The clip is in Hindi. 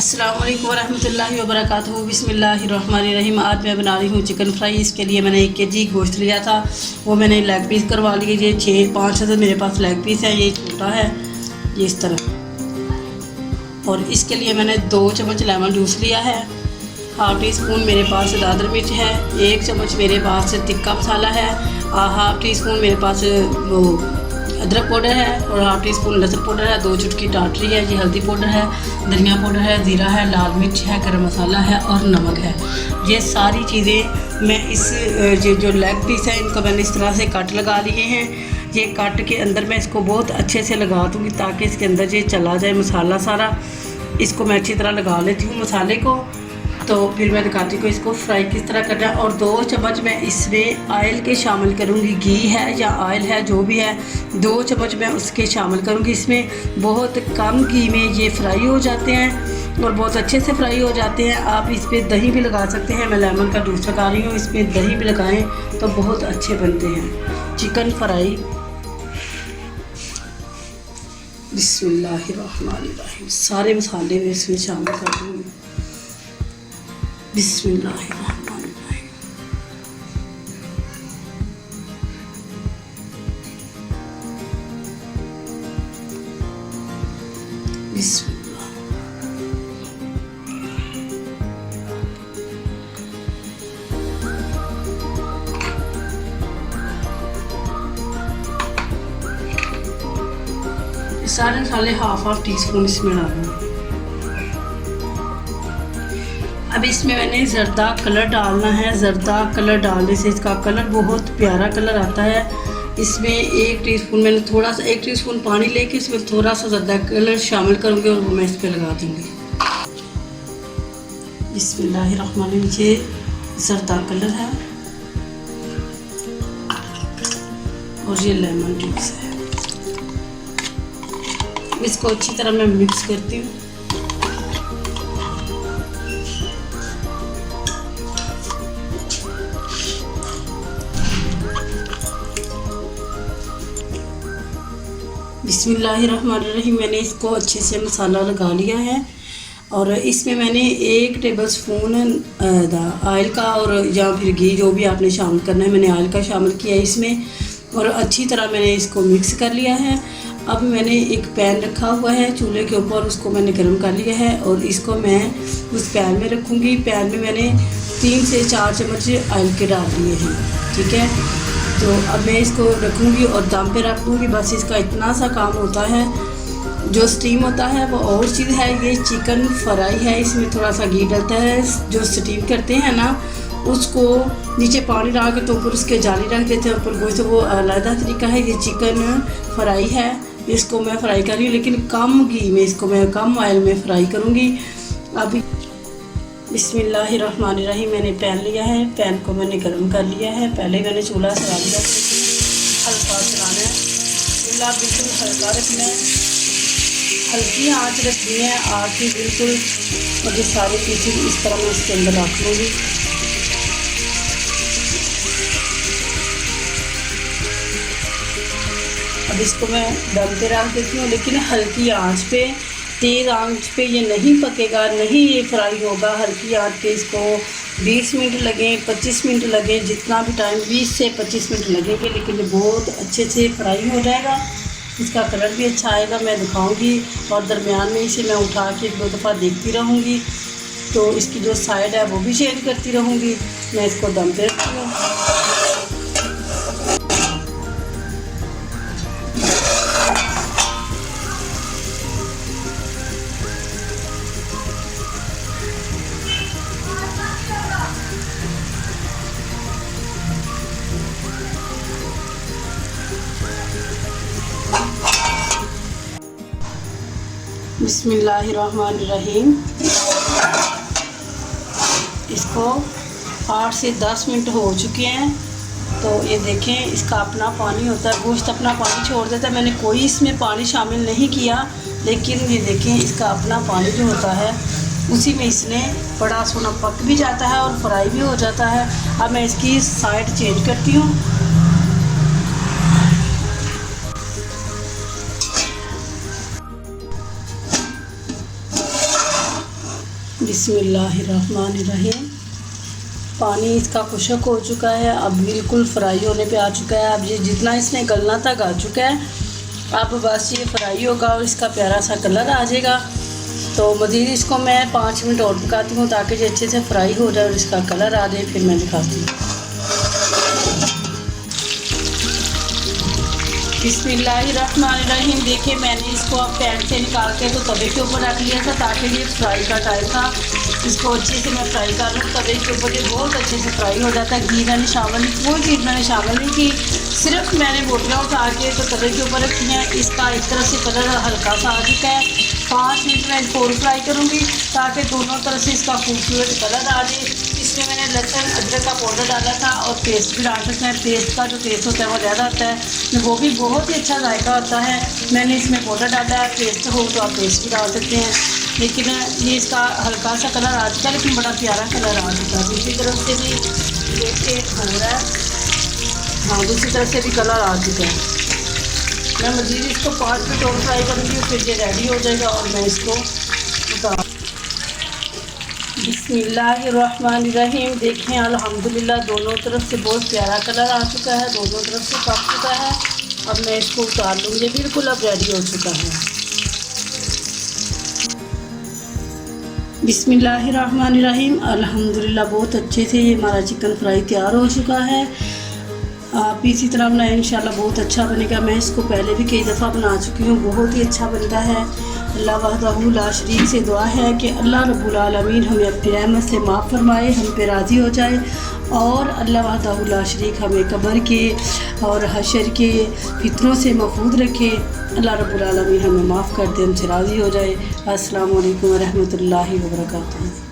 अस्सलाम वालेकुम वरहमतुल्लाहि वबरकातुहू। बिस्मिल्लाहिर्रहमानिर्रहीम। आज मैं बना रही हूँ चिकन फ्राई। इसके लिए मैंने 1 केजी गोश्त लिया था, वो मैंने लेग पीस करवा लिए। ये 5 मेरे पास लेग पीस है। ये छोटा है, ये इस तरह। और इसके लिए मैंने 2 चम्मच लेमन जूस लिया है। हाफ टी स्पून मेरे पास दादर मिर्च है। 1 चम्मच मेरे पास तिक्का मसाला है। हाफ टी स्पून मेरे पास वो अदरक पाउडर है और हाफ टी स्पून लहसुन पाउडर है। 2 चुटकी टाटरी है। ये हल्दी पाउडर है, धनिया पाउडर है, ज़ीरा है, लाल मिर्च है, गरम मसाला है और नमक है। ये सारी चीज़ें मैं इस जो लेग पीस है इनको मैंने इस तरह से कट लगा लिए हैं। ये कट के अंदर मैं इसको बहुत अच्छे से लगा दूँगी ताकि इसके अंदर ये चला जाए मसाला सारा। इसको मैं अच्छी तरह लगा लेती हूँ मसाले को। तो फिर मैं दिखाती हूँ इसको फ्राई किस तरह करना है। और 2 चम्मच मैं इसमें ऑयल के शामिल करूँगी। घी है या ऑयल है जो भी है, 2 चम्मच मैं उसके शामिल करूँगी इसमें। बहुत कम घी में ये फ्राई हो जाते हैं और बहुत अच्छे से फ्राई हो जाते हैं। आप इस पर दही भी लगा सकते हैं। मैं लेमन का जूस लगा रही हूँ, इस पर दही भी लगाएँ तो बहुत अच्छे बनते हैं चिकन फ्राई। बिस्मिल्लाहिर्रहमानिर्रहीम। सारे मसाले मैं इसमें शामिल कर दूँगी। बिस्मिल्लाहिर्रहमानिर्रहीम। बिस्मिल्लाह। सारे मसाले हाफ टी स्पून इसमें डालूंगी। अब इसमें मैंने ज़र्दा कलर डालना है। ज़र्दा कलर डालने से इसका कलर बहुत प्यारा कलर आता है। इसमें 1 टीस्पून मैंने थोड़ा सा 1 टीस्पून पानी लेके इसमें थोड़ा सा ज़र्दा कलर शामिल करूँगी और वो मैं इस पर लगा दूँगी। बिस्मिल्लाहिर्रहमानिर्रहीम। ये ज़र्दा कलर है और ये लेमन जूस है। इसको अच्छी तरह मैं मिक्स करती हूँ। बिस्मिल्लाहिर्रहमानिर्रहीम। मैंने इसको अच्छे से मसाला लगा लिया है और इसमें मैंने 1 टेबलस्पून ऑयल का और या फिर घी जो भी आपने शामिल करना है, मैंने ऑयल का शामिल किया है इसमें और अच्छी तरह मैंने इसको मिक्स कर लिया है। अब मैंने एक पैन रखा हुआ है चूल्हे के ऊपर, उसको मैंने गर्म कर लिया है और इसको मैं उस पैन में रखूँगी। पैन में मैंने 3 से 4 चम्मच ऑयल के डाल दिए हैं, ठीक है। तो अब मैं इसको रखूँगी और दम पे रख दूँगी। बस इसका इतना सा काम होता है। जो स्टीम होता है वो और चीज़ है। ये चिकन फ्राई है, इसमें थोड़ा सा घी डलता है। जो स्टीम करते हैं ना, उसको नीचे पानी डाल के तो ऊपर उसके जाली रख देते हैं ऊपर गोश्त, वो अलग तरीका है। ये चिकन फ्राई है, इसको मैं फ्राई कर रही हूँ लेकिन कम घी में, इसको मैं कम ऑयल में फ्राई करूँगी। अभी बिस्मिल्लाहिर्रहमानिर्रहीम। मैंने पैन लिया है, पैन को मैंने गर्म कर लिया है। पहले मैंने चूल्हा चला दिया, हल्का चलाना है चूल्हा, बिल्कुल हल्का रखना है, हल्की आंच रखनी है। आँच ही बिल्कुल, और ये सारी चीज़ें इस तरह मैं इसके अंदर रख लूँगी। अब इसको मैं दम पे रख देती हूँ लेकिन हल्की आंच पे। तेज़ आंच पे ये नहीं पकेगा, नहीं ये फ्राई होगा। हल्की आंच पे इसको 20 मिनट लगें, 25 मिनट लगें, जितना भी टाइम 20 से 25 मिनट लगेंगे, लेकिन ये बहुत अच्छे से फ्राई हो जाएगा। इसका कलर भी अच्छा आएगा, मैं दिखाऊंगी। और दरमियान में इसे मैं उठा के 1-2 दफ़ा देखती रहूँगी, तो इसकी जो साइड है वो भी चेंज करती रहूँगी। मैं इसको दम पे रखती हूँ। बिस्मिल्लाहिर्रहमानिर्रहीम। इसको 8 से 10 मिनट हो चुके हैं। तो ये देखें, इसका अपना पानी होता है, गोश्त अपना पानी छोड़ देता है। मैंने कोई इसमें पानी शामिल नहीं किया, लेकिन ये देखें इसका अपना पानी जो होता है उसी में इसने बड़ा सोना पक भी जाता है और फ्राई भी हो जाता है। अब मैं इसकी साइड चेंज करती हूँ। बिस्मिल्लाहिर्रहमानिर्रहीम। पानी इसका खुशक हो चुका है, अब बिल्कुल फ्राई होने पे आ चुका है। अब ये जितना इसने गलना तक आ चुका है, अब बस ये फ्राई होगा और इसका प्यारा सा कलर आ जाएगा। तो मज़ीद इसको मैं 5 मिनट और पकाती हूँ ताकि ये अच्छे से फ्राई हो जाए और इसका कलर आ जाए, फिर मैं दिखाती हूँ। बिस्मिल्लाहिर्रहमानिर्रहीम। देखिए मैंने इसको अब पैन से निकाल के तो तवे के ऊपर रख लिया था ताकि ये फ्राई का टाइम था, इसको अच्छे से मैं फ्राई कर लूँ। तवे के ऊपर ये बहुत अच्छे से फ्राई हो जाता है। घी मैंने शामिल नहीं, कोई चीज़ मैंने शामिल नहीं की, सिर्फ मैंने बोटियाँ उठा के तो तवे के ऊपर रखी हैं। इसका एक तरफ से कलर हल्का सा आ चुका है। 5 मिनट मैं इसको और फ्राई करूँगी ताकि दोनों तरफ से इसका खूबसूरत कलर आ जाए। इसमें मैंने लहसुन अदरक का पाउडर डाला था और पेस्ट भी डाल सकते हैं। पेस्ट का जो टेस्ट होता है वो ज़्यादा होता है, वो भी बहुत ही अच्छा जायका होता है। मैंने इसमें पाउडर डाला है, पेस्ट हो तो आप पेस्ट भी डाल सकते हैं। लेकिन ये इसका हल्का सा कलर आ चुका है, लेकिन बड़ा प्यारा कलर आ चुका है। दूसरी तरफ से भी देखिए हो रहा है, हाँ दूसरी तरफ से भी कलर आ चुका है। मैं मज़ीद इसको 5 मिनट और फ्राई करूँगी, फिर ये रेडी हो जाएगा और मैं इसको उतार। बिस्मिल्लाहिर्रहमानिर्रहीम। देखें अल्हम्दुलिल्लाह दोनों तरफ से बहुत प्यारा कलर आ चुका है, दोनों तरफ से पक चुका है। अब मैं इसको उतार लूँगी, बिल्कुल अब रेडी हो चुका है। बिस्मिल्लाहिर्रहमानिर्रहीम। अल्हम्दुलिल्लाह बहुत अच्छे से ये हमारा चिकन फ्राई तैयार हो चुका है। आप इसी तरह बनाएं, इंशाल्लाह बहुत अच्छा बनेगा। मैं इसको पहले भी कई दफ़ा बना चुकी हूँ, बहुत ही अच्छा बनता है। अल्लाह वहदहू ला शरीक से दुआ है कि अल्लाह रब्बुल आलमीन हमें अपनी रहमत से माफ़ फरमाए, हम पे राज़ी हो जाए और अल्लाह वहदहू ला शरीक हमें कब्र के और हशर के फितनों से महफूज रखे। अल्लाह रब्बुल आलमीन हमें माफ़ कर दे, हमसे राज़ी हो जाए। अस्सलामु अलैकुम व रहमतुल्लाहि व बरकातुहू।